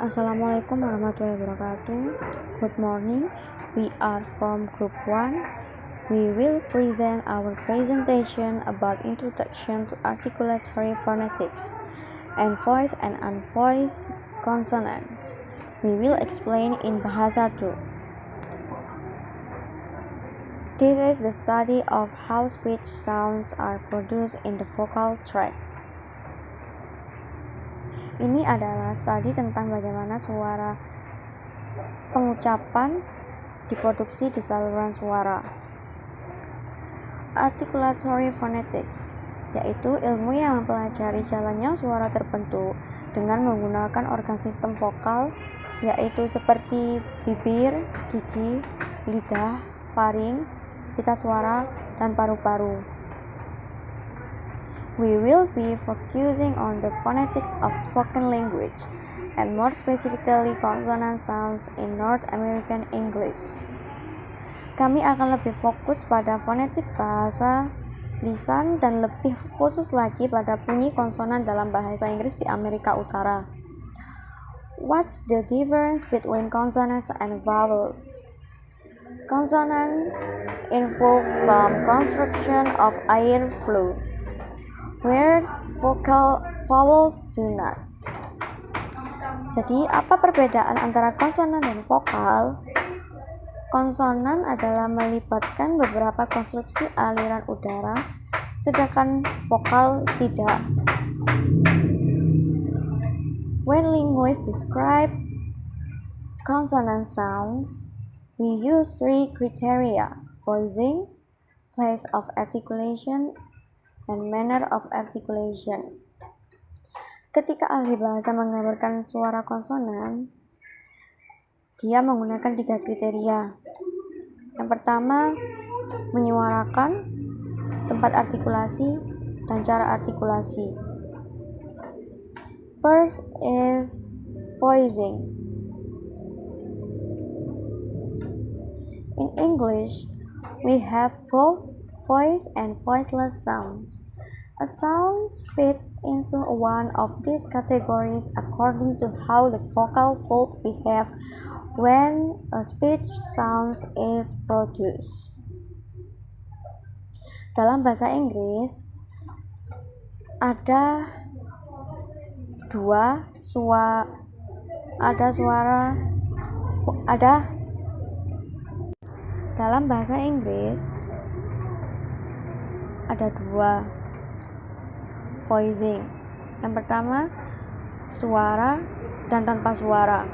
Assalamualaikum warahmatullahi wabarakatuh. Good morning. We are from Group 1. We will present our presentation about Introduction to Articulatory Phonetics and Voice and Unvoiced Consonants. We will explain in Bahasa 2. This is the study of how speech sounds are produced in the vocal tract. Ini adalah studi tentang bagaimana suara pengucapan diproduksi di saluran suara. Articulatory phonetics, yaitu ilmu yang mempelajari jalannya suara terbentuk dengan menggunakan organ sistem vokal, yaitu seperti bibir, gigi, lidah, faring, pita suara, dan paru-paru. We will be focusing on the phonetics of spoken language, and more specifically consonant sounds in North American English. Kami akan lebih fokus pada fonetik bahasa lisan dan lebih khusus lagi pada bunyi konsonan dalam bahasa Inggris di Amerika Utara. What's the difference between consonants and vowels? Consonants involve some construction of air flow, whereas vowels do not. Jadi, apa perbedaan antara konsonan dan vokal? Konsonan adalah melibatkan beberapa konstruksi aliran udara, sedangkan vokal tidak. When linguists describe consonant sounds, we use three criteria: voicing, place of articulation, and manner of articulation. Ketika ahli bahasa menggambarkan suara konsonan, dia menggunakan 3 kriteria. Yang pertama, menyuarakan, tempat artikulasi, dan cara artikulasi. First is voicing. In English, we have both voice and voiceless sounds. A sound fits into one of these categories according to how the vocal folds behave when a speech sound is produced. Dalam bahasa Inggris, ada dalam bahasa Inggris ada 2 voicing. Yang pertama, suara dan tanpa suara.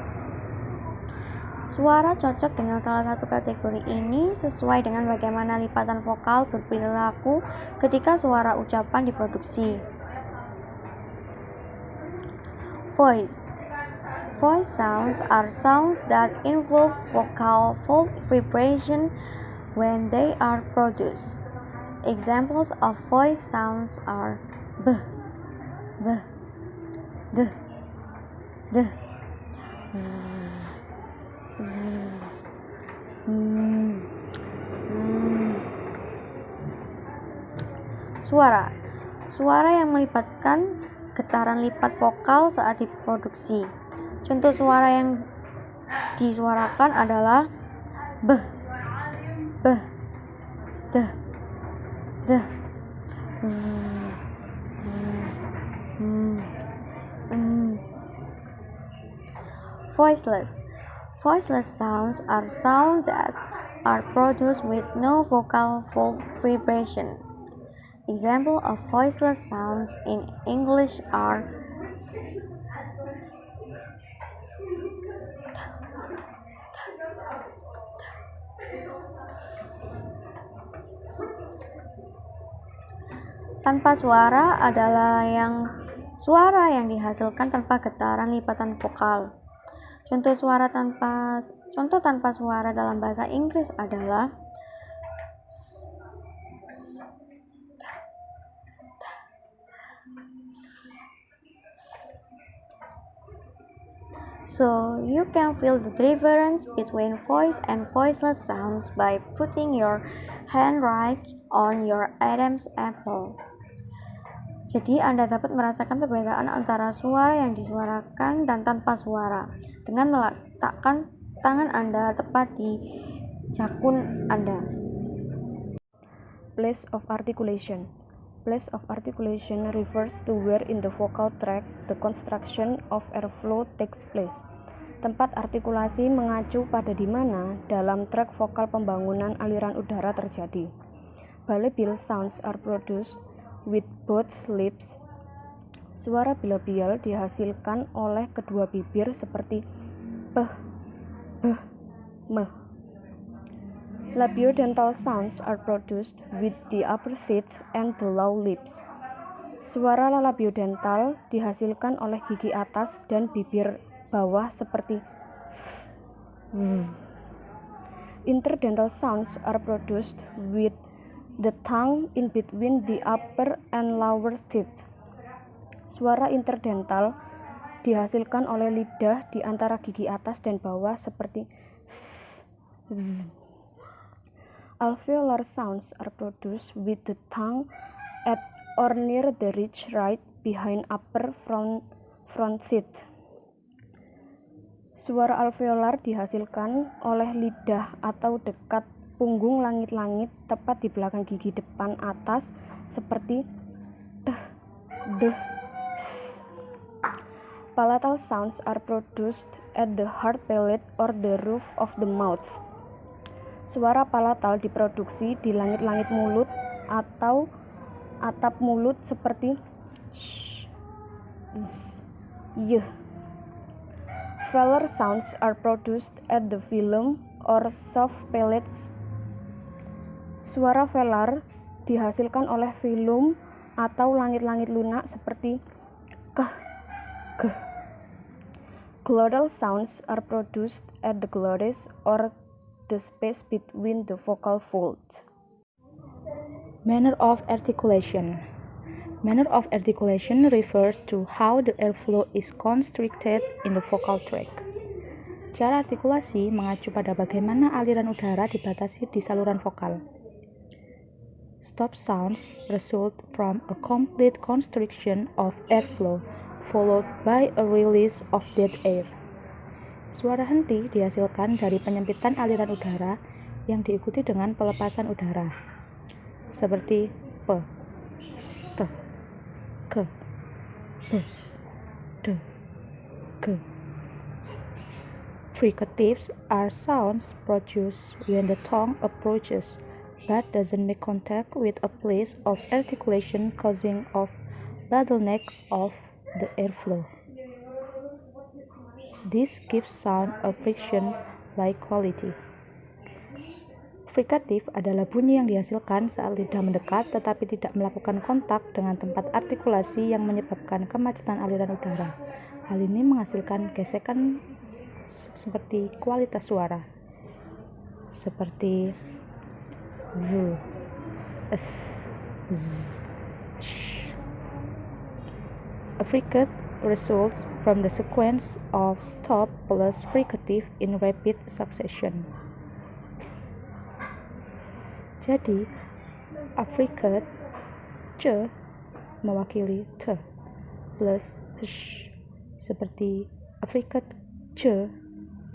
Suara cocok dengan salah satu kategori ini sesuai dengan bagaimana lipatan vokal berperilaku ketika suara ucapan diproduksi. Voice sounds are sounds that involve vocal fold vibration when they are produced. Examples of voice sounds are b, b, d, d, Suara yang melibatkan getaran lipat vokal saat diproduksi. Contoh suara yang disuarakan adalah b, b, d, d, Voiceless sounds are sounds that are produced with no vocal fold vibration. Example of voiceless sounds in English are tanpa suara adalah suara yang dihasilkan tanpa getaran lipatan vokal. Contoh tanpa suara dalam bahasa Inggris adalah So you can feel the difference between voice and voiceless sounds by putting your hand right on your Adam's apple. Jadi Anda dapat merasakan perbedaan antara suara yang disuarakan dan tanpa suara dengan meletakkan tangan Anda tepat di jakun Anda. Place of articulation. Place of articulation refers to where in the vocal tract the construction of airflow takes place. Tempat artikulasi mengacu pada di mana dalam trek vokal pembangunan aliran udara terjadi. Bilabial sounds are produced with both lips. Suara bilabial dihasilkan oleh kedua bibir seperti p, b, m. Labiodental sounds are produced with the upper teeth and the lower lips. Suara labiodental dihasilkan oleh gigi atas dan bibir bawah seperti v. Interdental sounds are produced with the tongue in between the upper and lower teeth. Suara interdental dihasilkan oleh lidah di antara gigi atas dan bawah seperti z. Alveolar sounds are produced with the tongue at or near the ridge right behind upper front teeth. Suara alveolar dihasilkan oleh lidah atau dekat punggung langit-langit tepat di belakang gigi depan atas seperti t, d, s. Palatal sounds are produced at the hard palate or the roof of the mouth. Suara palatal diproduksi di langit-langit mulut atau atap mulut seperti sh, z, y. Velar sounds are produced at the velum or soft palates. Suara velar dihasilkan oleh velum atau langit-langit lunak seperti k, g. Glottal sounds are produced at the glottis or the space between the vocal folds. Manner of articulation. Manner of articulation refers to how the airflow is constricted in the vocal tract. Cara artikulasi mengacu pada bagaimana aliran udara dibatasi di saluran vokal. Stop sounds result from a complete constriction of airflow, followed by a release of dead air. Suara henti dihasilkan dari penyempitan aliran udara yang diikuti dengan pelepasan udara, seperti p, t, k, b, d, g. Fricatives are sounds produced when the tongue approaches but doesn't make contact with a place of articulation, causing a bottleneck of the airflow. This gives sound a friction-like quality. Fricative adalah bunyi yang dihasilkan saat lidah mendekat tetapi tidak melakukan kontak dengan tempat artikulasi yang menyebabkan kemacetan aliran udara. Hal ini menghasilkan gesekan seperti kualitas suara, seperti v, s, z, sh. A fricate results from the sequence of stop plus fricative in rapid succession. Jadi, affricate c mewakili t plus sh, seperti affricate c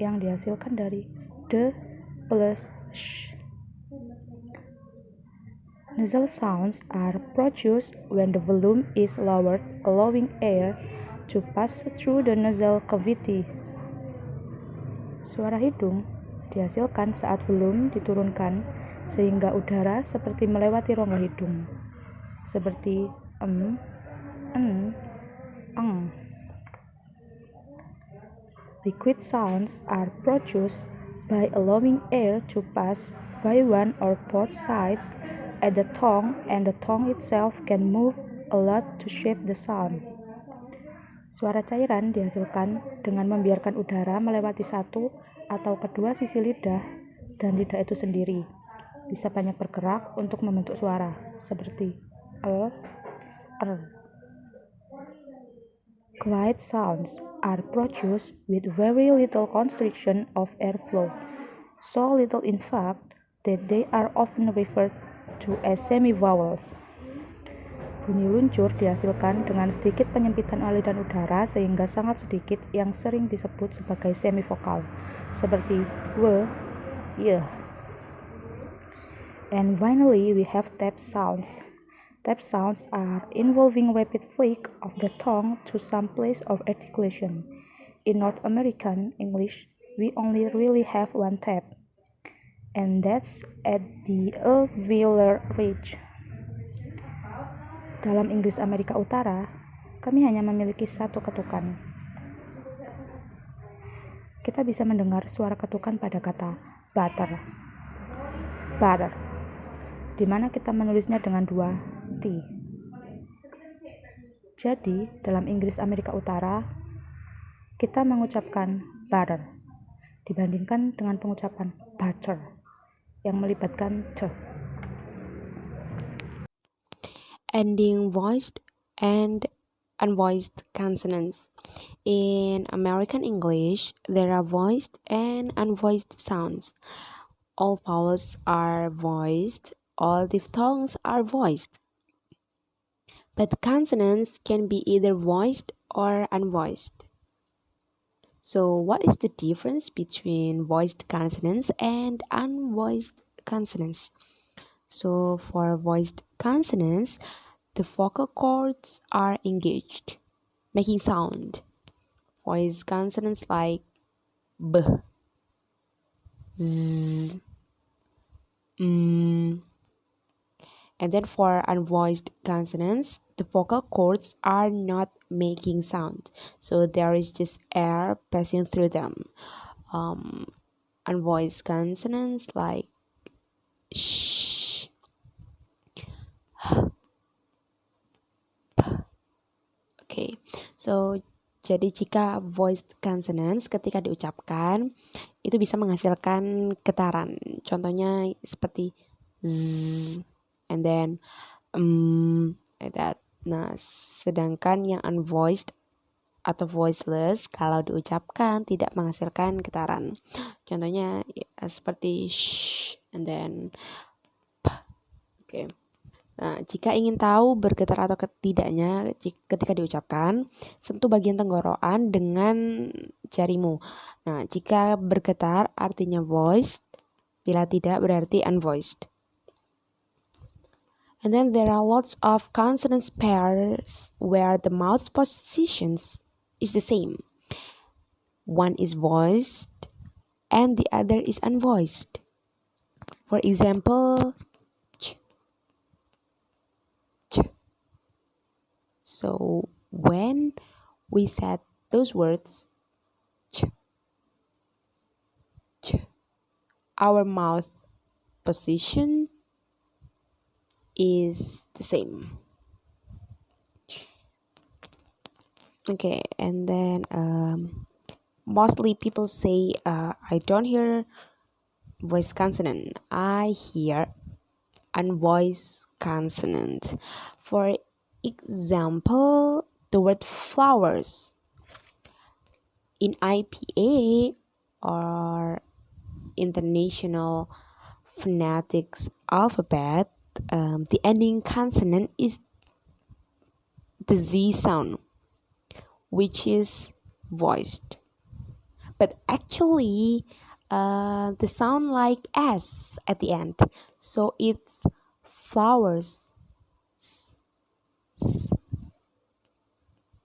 yang dihasilkan dari d plus sh. Nasal sounds are produced when the volume is lowered, allowing air to pass through the nasal cavity. Suara hidung dihasilkan saat volume diturunkan sehingga udara seperti melewati rongga hidung, seperti en, eng. Liquid sounds are produced by allowing air to pass by one or both sides at the tongue, and the tongue itself can move a lot to shape the sound. Suara cairan dihasilkan dengan membiarkan udara melewati satu atau kedua sisi lidah, dan lidah itu sendiri bisa banyak bergerak untuk membentuk suara, seperti l, r. Glide sounds are produced with very little constriction of airflow, so little in fact that they are often referred to as semi-vowels. Bunyi luncur dihasilkan dengan sedikit penyempitan aliran udara sehingga sangat sedikit yang sering disebut sebagai semivokal, seperti w, y. And finally, we have tap sounds. Tap sounds are involving rapid flick of the tongue to some place of articulation. In North American English, we only really have one tap, and that's at the alveolar ridge. Dalam Inggris Amerika Utara, kami hanya memiliki satu ketukan. Kita bisa mendengar suara ketukan pada kata butter, di mana kita menulisnya dengan dua T. Jadi, dalam Inggris Amerika Utara, kita mengucapkan butter dibandingkan dengan pengucapan butter yang melibatkan T. Ending voiced and unvoiced consonants. In American English, there are voiced and unvoiced sounds. All vowels are voiced, all diphthongs are voiced. But consonants can be either voiced or unvoiced. So, what is the difference between voiced consonants and unvoiced consonants? So, for voiced consonants, the vocal cords are engaged, making sound. Voiced consonants like b, z, m. And then for unvoiced consonants, the vocal cords are not making sound. So there is just air passing through them. Unvoiced consonants like sh, okay. So jadi jika voiced consonants ketika diucapkan itu bisa menghasilkan getaran. Contohnya seperti z, and then like that. Nah, sedangkan yang unvoiced atau voiceless kalau diucapkan tidak menghasilkan getaran. Contohnya ya, seperti sh, and then p. Okay. Nah, jika ingin tahu bergetar atau tidaknya ketika diucapkan, sentuh bagian tenggorokan dengan jarimu. Nah, jika bergetar artinya voiced, bila tidak berarti unvoiced. And then there are lots of consonant pairs where the mouth positions is the same. One is voiced and the other is unvoiced. For example, ch. So when we said those words, ch, our mouth position is the same. Okay, and then mostly people say I don't hear voiced consonant. I hear unvoiced consonant. For example, the word flowers in IPA or International Phonetics Alphabet, the ending consonant is the Z sound, which is voiced. But actually, the sound like S at the end, so it's flowers.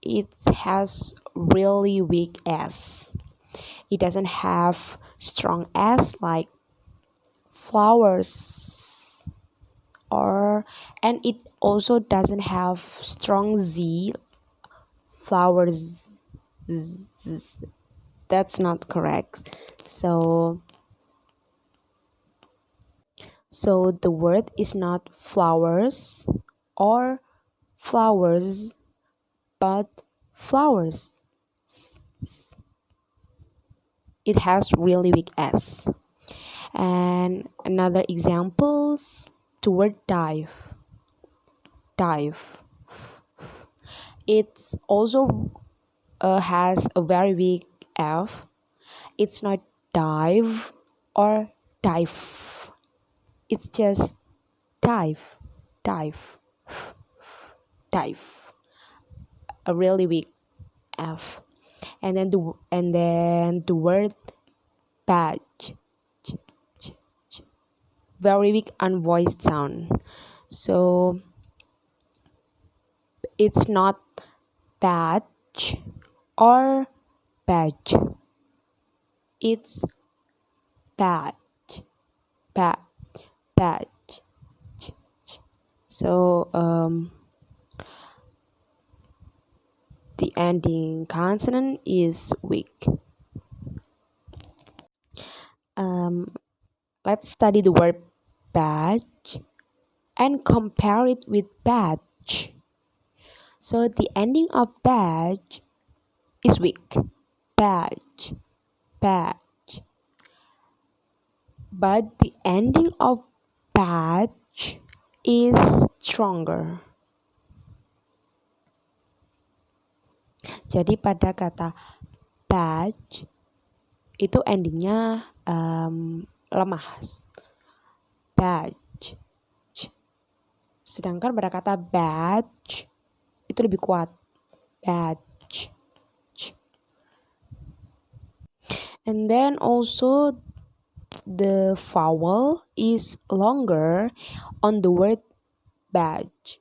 It has really weak S. It doesn't have strong S like flowers, and it also doesn't have strong Z, flowers. That's not correct. So the word is not flowers or flowers, but flowers. It has really weak S. And another examples, the word dive. It's also has a very weak F. It's not dive or dive. It's just dive. dive, a really weak F. And then the word badge, very weak unvoiced sound. So it's not badge or badge. It's badge, badge. So the ending consonant is weak. Let's study the word badge and compare it with badge. So the ending of badge is weak. Badge. But the ending of badge is stronger. Jadi pada kata badge itu endingnya lemah. Badge. Sedangkan pada kata badge itu lebih kuat. Badge. And then also the vowel is longer on the word badge.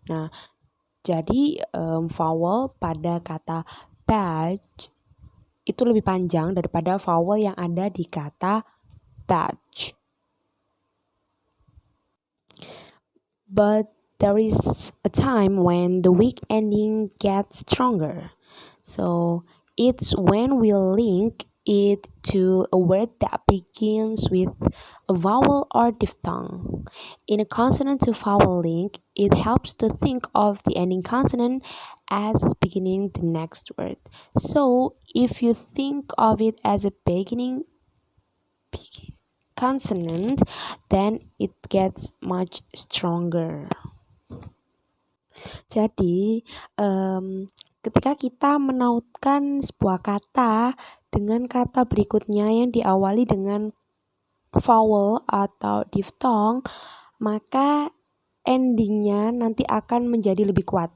Nah, jadi vowel pada kata badge itu lebih panjang daripada vowel yang ada di kata badge. But there is a time when the weak ending gets stronger. So it's when we link it to a word that begins with a vowel or diphthong. In a consonant to vowel link, it helps to think of the ending consonant as beginning the next word. So if you think of it as a beginning consonant, then it gets much stronger. Jadi, ketika kita menautkan sebuah kata dengan kata berikutnya yang diawali dengan vowel atau diphthong, maka endingnya nanti akan menjadi lebih kuat.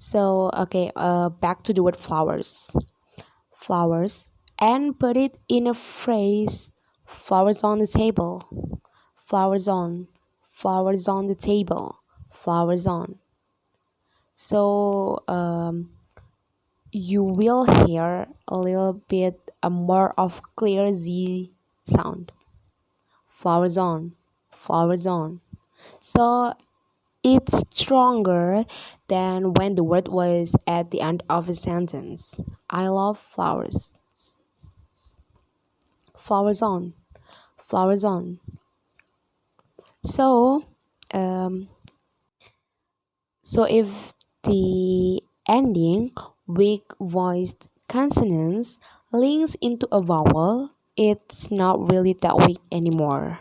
So, back to the word flowers. Flowers, and put it in a phrase, flowers on the table, flowers on the table, flowers on. So you will hear a little bit more of clear Z sound. Flowers on. So it's stronger than when the word was at the end of a sentence. I love flowers. Flowers on. So if the ending weak voiced consonants links into a vowel, it's not really that weak anymore.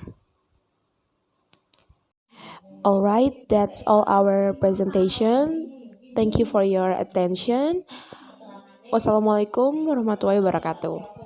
Alright, that's all our presentation. Thank you for your attention. Wassalamualaikum warahmatullahi wabarakatuh.